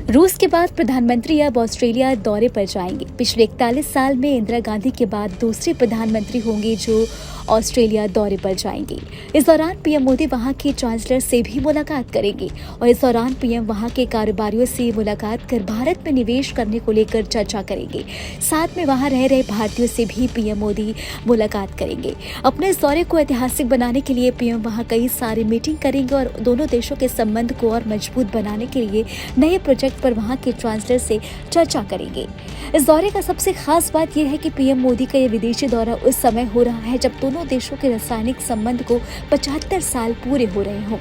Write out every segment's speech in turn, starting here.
रूस के बाद प्रधानमंत्री अब ऑस्ट्रेलिया दौरे पर जाएंगे। पिछले 41 साल में इंदिरा गांधी के बाद दूसरे प्रधानमंत्री होंगे जो ऑस्ट्रेलिया दौरे पर जाएंगे। इस दौरान पीएम मोदी वहां के चांसलर से भी मुलाकात करेंगे और इस दौरान पीएम वहां के कारोबारियों से मुलाकात कर भारत में निवेश करने को लेकर चर्चा करेंगे। साथ में वहां रह रहे भारतीयों से भी पीएम मोदी मुलाकात करेंगे। अपने इस दौरे को ऐतिहासिक बनाने के लिए पीएम वहां कई सारी मीटिंग करेंगे और दोनों देशों के संबंध को और मजबूत बनाने के लिए नए प्रोजेक्ट पर वहां के चांसलर से चर्चा करेंगे। इस दौरे का सबसे खास बात यह है कि पीएम मोदी का यह विदेशी दौरा उस समय हो रहा है जब दोनों देशों के रासायनिक संबंध को 75 साल पूरे हो रहे हों।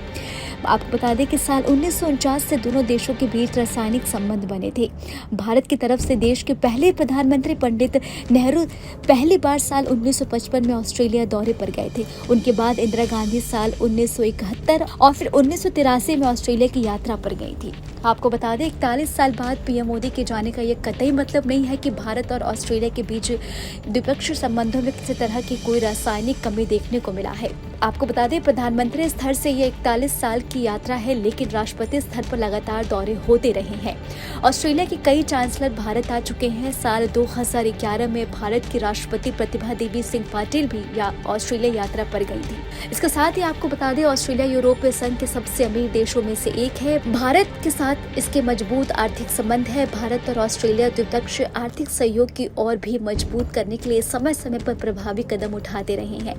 आपको बता दें कि साल 1949 से दोनों देशों के बीच रासायनिक संबंध बने थे। भारत की तरफ से देश के पहले प्रधानमंत्री पंडित नेहरू पहली बार साल 1955 में ऑस्ट्रेलिया दौरे पर गए थे। उनके बाद इंदिरा गांधी साल 1971 और फिर 1983 में ऑस्ट्रेलिया की यात्रा पर गई थी। आपको बता दें 41 साल बाद पीएम मोदी के जाने का ये कतई मतलब नहीं है कि भारत और ऑस्ट्रेलिया के बीच द्विपक्षीय संबंधों में किसी तरह की कोई रासायनिक कमी देखने को मिला है। आपको बता दें प्रधानमंत्री स्तर से ये 41 साल की यात्रा है, लेकिन राष्ट्रपति स्तर पर लगातार दौरे होते रहे हैं। ऑस्ट्रेलिया के कई चांसलर भारत आ चुके हैं। साल 2011 में भारत की राष्ट्रपति प्रतिभा देवी सिंह पाटिल भी ऑस्ट्रेलिया यात्रा पर गई थी। इसके साथ ही आपको बता दें ऑस्ट्रेलिया यूरोपीय संघ के सबसे अमीर देशों में से एक है। भारत के साथ इसके मजबूत आर्थिक संबंध है। भारत और ऑस्ट्रेलिया द्विपक्षीय आर्थिक सहयोग की और भी मजबूत करने के लिए समय समय पर प्रभावी कदम उठाते रहे हैं।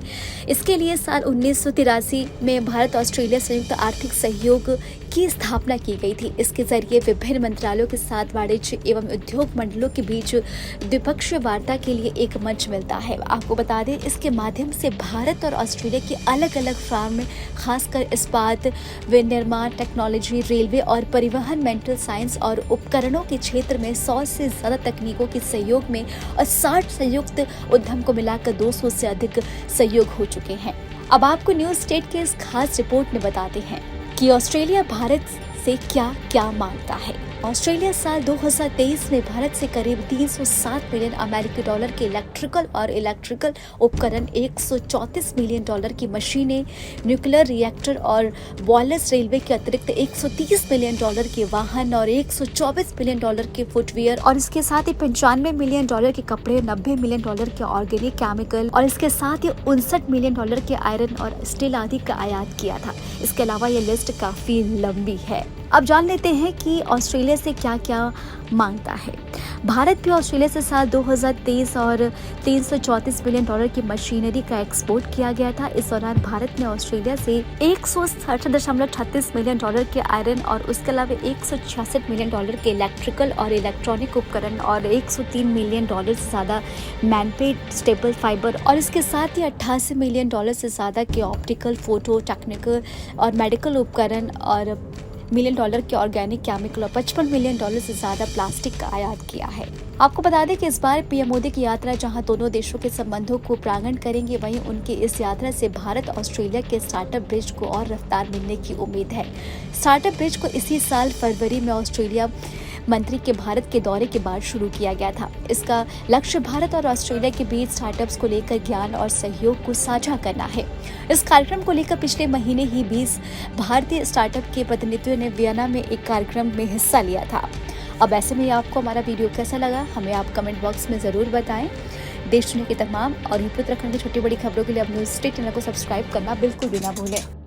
इसके लिए साल 1983 में भारत ऑस्ट्रेलिया संयुक्त आर्थिक सहयोग की स्थापना की गई थी। इसके जरिए विभिन्न मंत्रालयों के साथ वाणिज्य एवं उद्योग मंडलों के बीच द्विपक्षीय वार्ता के लिए एक मंच मिलता है। आपको बता दें इसके माध्यम से भारत और ऑस्ट्रेलिया की अलग अलग फर्म में खासकर इस्पात, विनिर्माण, टेक्नोलॉजी, रेलवे और परिवहन, मेंटल साइंस और उपकरणों के क्षेत्र में 100 से ज्यादा तकनीकों के सहयोग में और 60 संयुक्त उद्यम को मिलाकर 200 से अधिक सहयोग हो चुके हैं। अब आपको न्यूज स्टेट के इस खास रिपोर्ट में बताते हैं कि ऑस्ट्रेलिया भारत से क्या क्या मांगता है। ऑस्ट्रेलिया साल 2023 में भारत से करीब 307 मिलियन अमेरिकी डॉलर के इलेक्ट्रिकल उपकरण, 134 मिलियन डॉलर की मशीनें, न्यूक्लियर रिएक्टर और बॉयलर्स, रेलवे के अतिरिक्त 130 मिलियन डॉलर के वाहन और 124 मिलियन डॉलर के फुटवियर और इसके साथ ही 95 मिलियन डॉलर के कपड़े, 90 मिलियन डॉलर के ऑर्गेनिक केमिकल और इसके साथ ही 59 मिलियन डॉलर के आयरन और स्टील आदि का आयात किया था। इसके अलावा ये लिस्ट काफी लंबी है। अब जान लेते हैं कि ऑस्ट्रेलिया से क्या क्या मांगता है। भारत भी ऑस्ट्रेलिया से साल 2023 और 334 मिलियन डॉलर की मशीनरी का एक्सपोर्ट किया गया था। इस दौरान भारत ने ऑस्ट्रेलिया से 167.36 मिलियन डॉलर के आयरन और उसके अलावा 166 मिलियन डॉलर के इलेक्ट्रिकल और इलेक्ट्रॉनिक उपकरण और 103 मिलियन डॉलर से ज्यादा मैनपेड स्टेपल फाइबर और इसके साथ ही 88 मिलियन डॉलर से ज्यादा के ऑप्टिकल, फोटो, टेक्निकल और मेडिकल उपकरण और मिलियन डॉलर के ऑर्गेनिक केमिकल और 55 मिलियन डॉलर से ज्यादा प्लास्टिक का आयात किया है। आपको बता दें कि इस बार पीएम मोदी की यात्रा जहां दोनों देशों के संबंधों को प्रांगण करेंगे, वहीं उनकी इस यात्रा से भारत ऑस्ट्रेलिया के स्टार्टअप ब्रिज को और रफ्तार मिलने की उम्मीद है। स्टार्टअप ब्रिज को इसी साल फरवरी में ऑस्ट्रेलिया मंत्री के भारत के दौरे के बाद शुरू किया गया था। इसका लक्ष्य भारत और ऑस्ट्रेलिया के बीच स्टार्टअप्स को लेकर ज्ञान और सहयोग को साझा करना है। इस कार्यक्रम को लेकर पिछले महीने ही 20 भारतीय स्टार्टअप के प्रतिनिधियों ने वियना में एक कार्यक्रम में हिस्सा लिया था। अब ऐसे में आपको हमारा वीडियो कैसा लगा, हमें आप कमेंट बॉक्स में ज़रूर बताएं। देश दुनिया की तमाम और उत्तराखंड की छोटी बड़ी खबरों के लिए अब न्यूज़ स्टेट चैनल को सब्सक्राइब करना बिल्कुल भी ना भूलें।